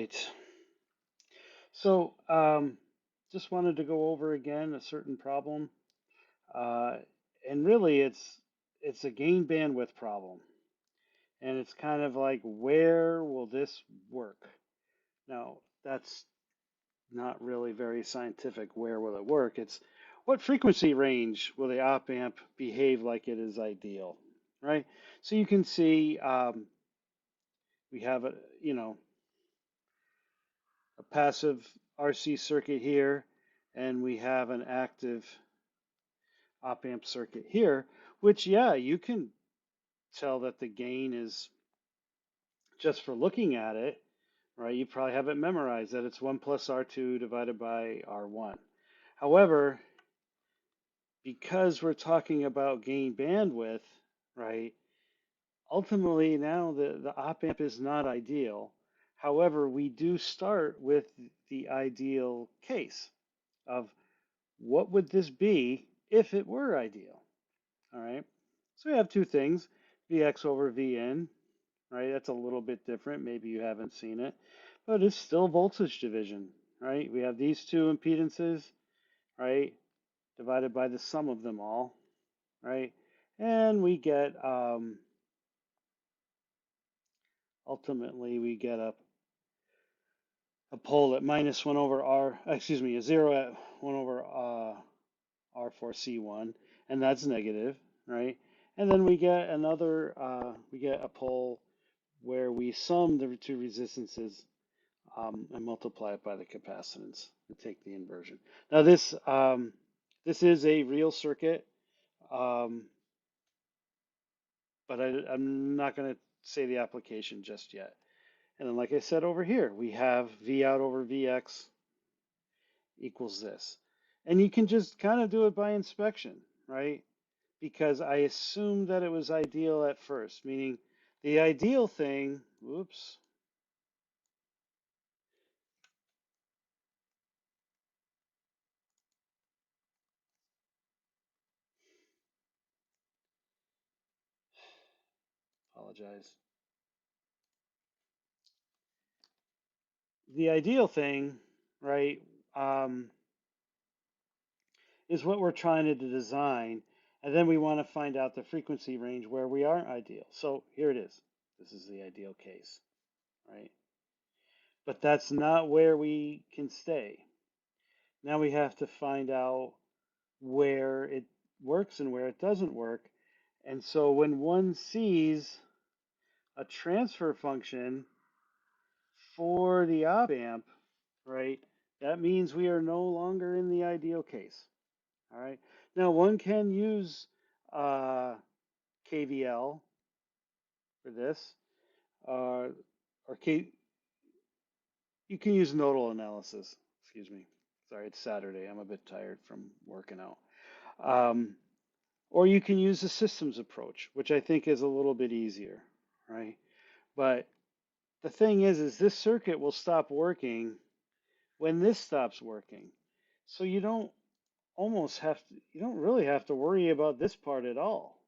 right. So just wanted to go over again a certain problem, uh, and really it's a gain bandwidth problem, and it's kind of like where will this work? Now that's not really very scientific. Where will it work? It's what frequency range will the op amp behave like it is ideal, right? So you can see we have a passive RC circuit here, and we have an active op amp circuit here, which, yeah, you can tell that the gain is just for looking at it, right? You probably have it memorized that it's 1 plus R2 divided by R1. However, because we're talking about gain bandwidth, right? Ultimately, now the op amp is not ideal. However, we do start with the ideal case of what would this be if it were ideal? All right. So we have two things, Vx over Vn, right? That's a little bit different. Maybe you haven't seen it, but it's still voltage division, right? We have these two impedances, right, divided by the sum of them all, right? And we get, ultimately, we get a pole at minus 1 over R, excuse me, a 0 at 1 over R4C1, and that's negative, right? And then we get we get a pole where we sum the two resistances and multiply it by the capacitance and take the inversion. Now this is a real circuit, um, but I'm not going to say the application just yet. And then, like I said over here, we have V out over Vx equals this. And you can just kind of do it by inspection, right? Because I assumed that it was ideal at first, meaning the ideal thing, whoops, apologize. The ideal thing, right, um, is what we're trying to design. And then we want to find out the frequency range where we aren't ideal. So here it is. This is the ideal case, right? But that's not where we can stay. Now we have to find out where it works and where it doesn't work. And so when one sees a transfer function for the op amp, right, that means we are no longer in the ideal case. All right. Now one can use KVL for this, or you can use nodal analysis. Excuse me. Sorry, it's Saturday. I'm a bit tired from working out. Um, or you can use the systems approach, which I think is a little bit easier, right? But the thing is this circuit will stop working when this stops working. So you don't really have to worry about this part at all.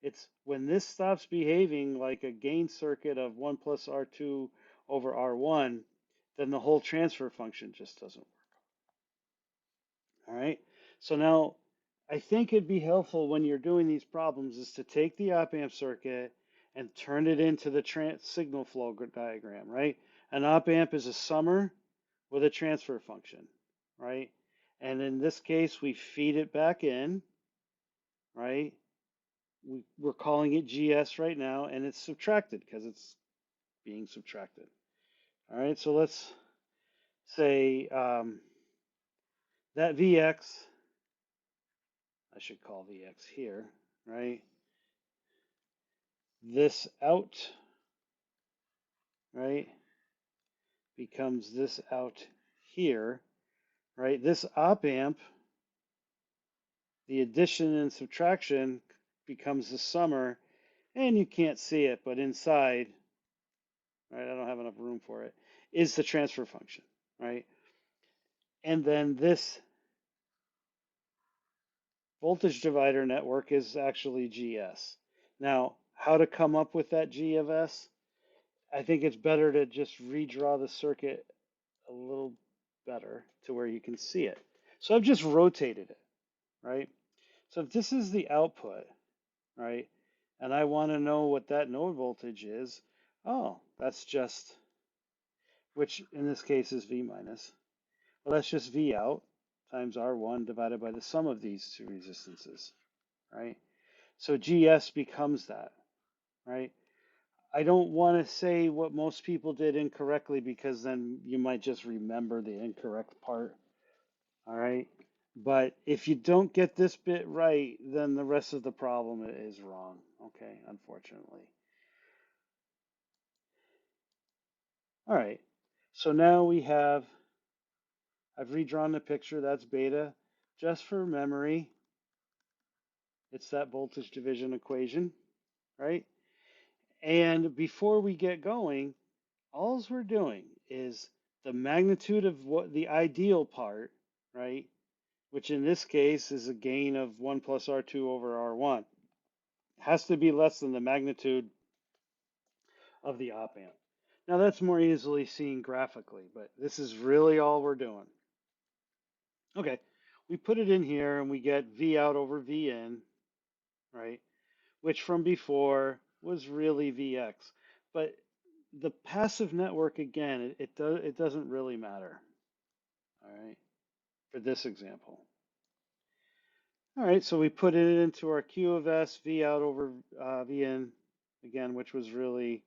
It's when this stops behaving like a gain circuit of 1 plus R2 over R1, then the whole transfer function just doesn't work. All right. So now I think it'd be helpful when you're doing these problems is to take the op amp circuit and turn it into the signal flow diagram, right? An op amp is a summer with a transfer function, right? And in this case, we feed it back in, right? We're calling it GS right now, and it's subtracted because it's being subtracted. All right, so let's say that Vx, I should call Vx here, right? This out, right, becomes this out here, right? This op amp, the addition and subtraction becomes the summer, and you can't see it, but inside, right, I don't have enough room for it, is the transfer function, right? And then this voltage divider network is actually GS. Now, how to come up with that G of S? I think it's better to just redraw the circuit a little better to where you can see it. So I've just rotated it, right? So if this is the output, right, and I want to know what that node voltage is, oh, that's just, which in this case is V minus. Well, that's just V out times R1 divided by the sum of these two resistances, right? So GS becomes that, right? I don't want to say what most people did incorrectly because then you might just remember the incorrect part, all right? But if you don't get this bit right, then the rest of the problem is wrong, okay, unfortunately. All right, so now I've redrawn the picture, that's beta. Just for memory, it's that voltage division equation, right? And before we get going, all we're doing is the magnitude of what the ideal part, right? Which in this case is a gain of 1 plus R2 over R1, has to be less than the magnitude of the op amp. Now that's more easily seen graphically, but this is really all we're doing. Okay, we put it in here and we get V out over V in, right? Which from before was really Vx. But the passive network, again, it doesn't really matter, all right, for this example. All right, so we put it into our Q of S, V out over V in, again, which was really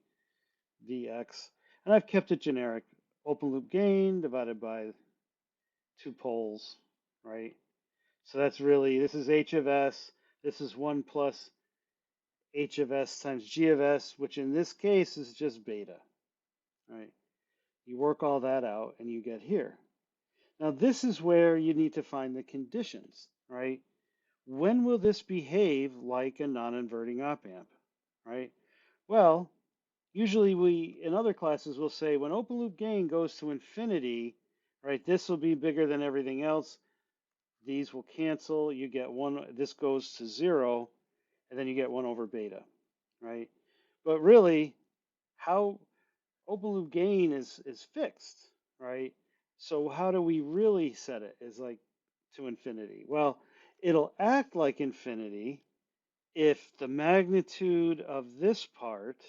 Vx. And I've kept it generic. Open loop gain divided by two poles, right? So that's really, this is H of S, this is 1 plus H of S times G of S, which in this case is just beta, right? You work all that out and you get here. Now this is where you need to find the conditions, right? When will this behave like a non-inverting op amp, right? Well, usually we, in other classes, will say when open loop gain goes to infinity, right, this will be bigger than everything else. These will cancel. You get one, this goes to 0, and then you get 1 over beta, right? But really, how open loop gain is fixed, right? So how do we really set it? Is like to infinity. Well, it'll act like infinity if the magnitude of this part,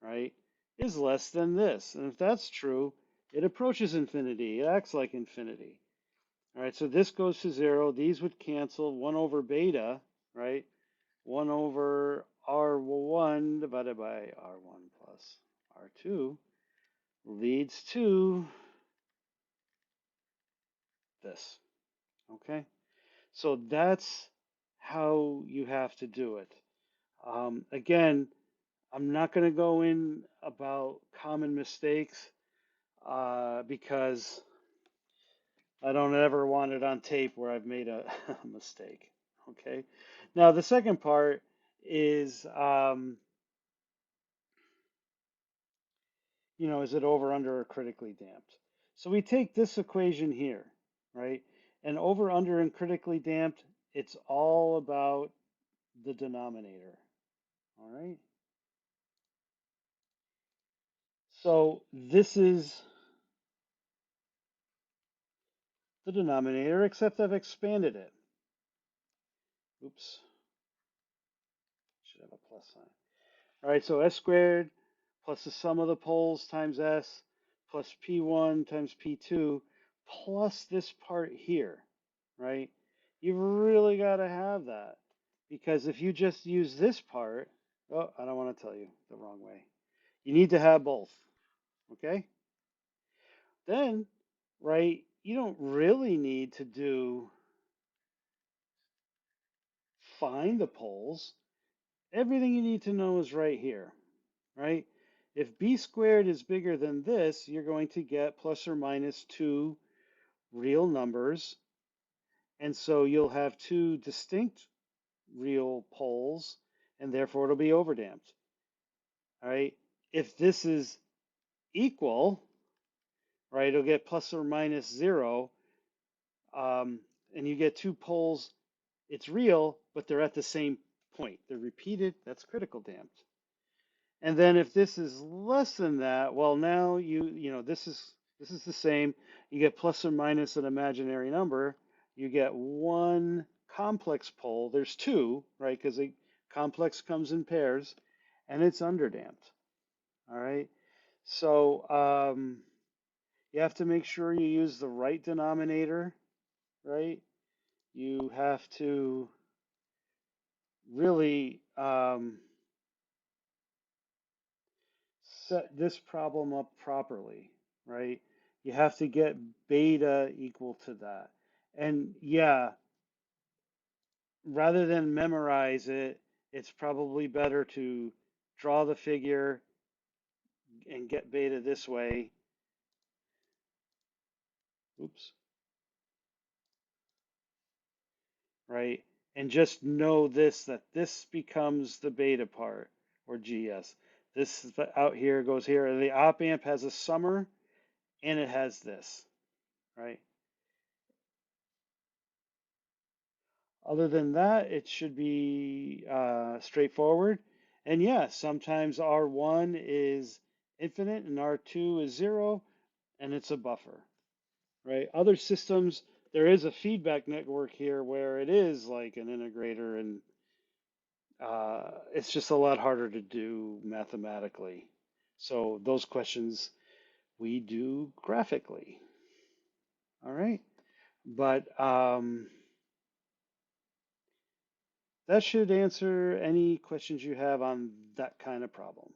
right, is less than this. And if that's true, it approaches infinity. It acts like infinity. All right, so this goes to 0. These would cancel 1 over beta, right? 1 over R1 divided by R1 plus R2 leads to this, okay? So that's how you have to do it. Again, I'm not going to go in about common mistakes because I don't ever want it on tape where I've made a mistake. Okay. Now, the second part is, is it over, under, or critically damped? So we take this equation here, right? And over, under, and critically damped, it's all about the denominator. All right. So this is the denominator, except I've expanded it. Oops, should have a plus sign. All right, so S squared plus the sum of the poles times S plus P1 times P2 plus this part here, right? You've really got to have that because if you just use this part, oh, I don't want to tell you the wrong way. You need to have both, okay? Then, right, you don't really need to find the poles. Everything you need to know is right here, right? If b squared is bigger than this, you're going to get plus or minus 2 real numbers. And so you'll have 2 distinct real poles, and therefore it'll be overdamped. All right. If this is equal, right, it'll get plus or minus 0, and you get 2 poles. It's real, but they're at the same point. They're repeated. That's critical damped. And then if this is less than that, well, now this is the same. You get plus or minus an imaginary number. You get one complex pole. There's two, right? Because a complex comes in pairs, and it's underdamped. All right. So you have to make sure you use the right denominator, right? You have to really set this problem up properly, right? You have to get beta equal to that. And yeah, rather than memorize it, it's probably better to draw the figure and get beta this way. Oops, right? And just know this, that this becomes the beta part, or GS. This out here goes here. And the op amp has a summer and it has this, right? Other than that, it should be straightforward. And yeah, sometimes R1 is infinite and R2 is zero, and it's a buffer, right? Other systems, there is a feedback network here where it is like an integrator, and it's just a lot harder to do mathematically. So those questions we do graphically, all right? But that should answer any questions you have on that kind of problem.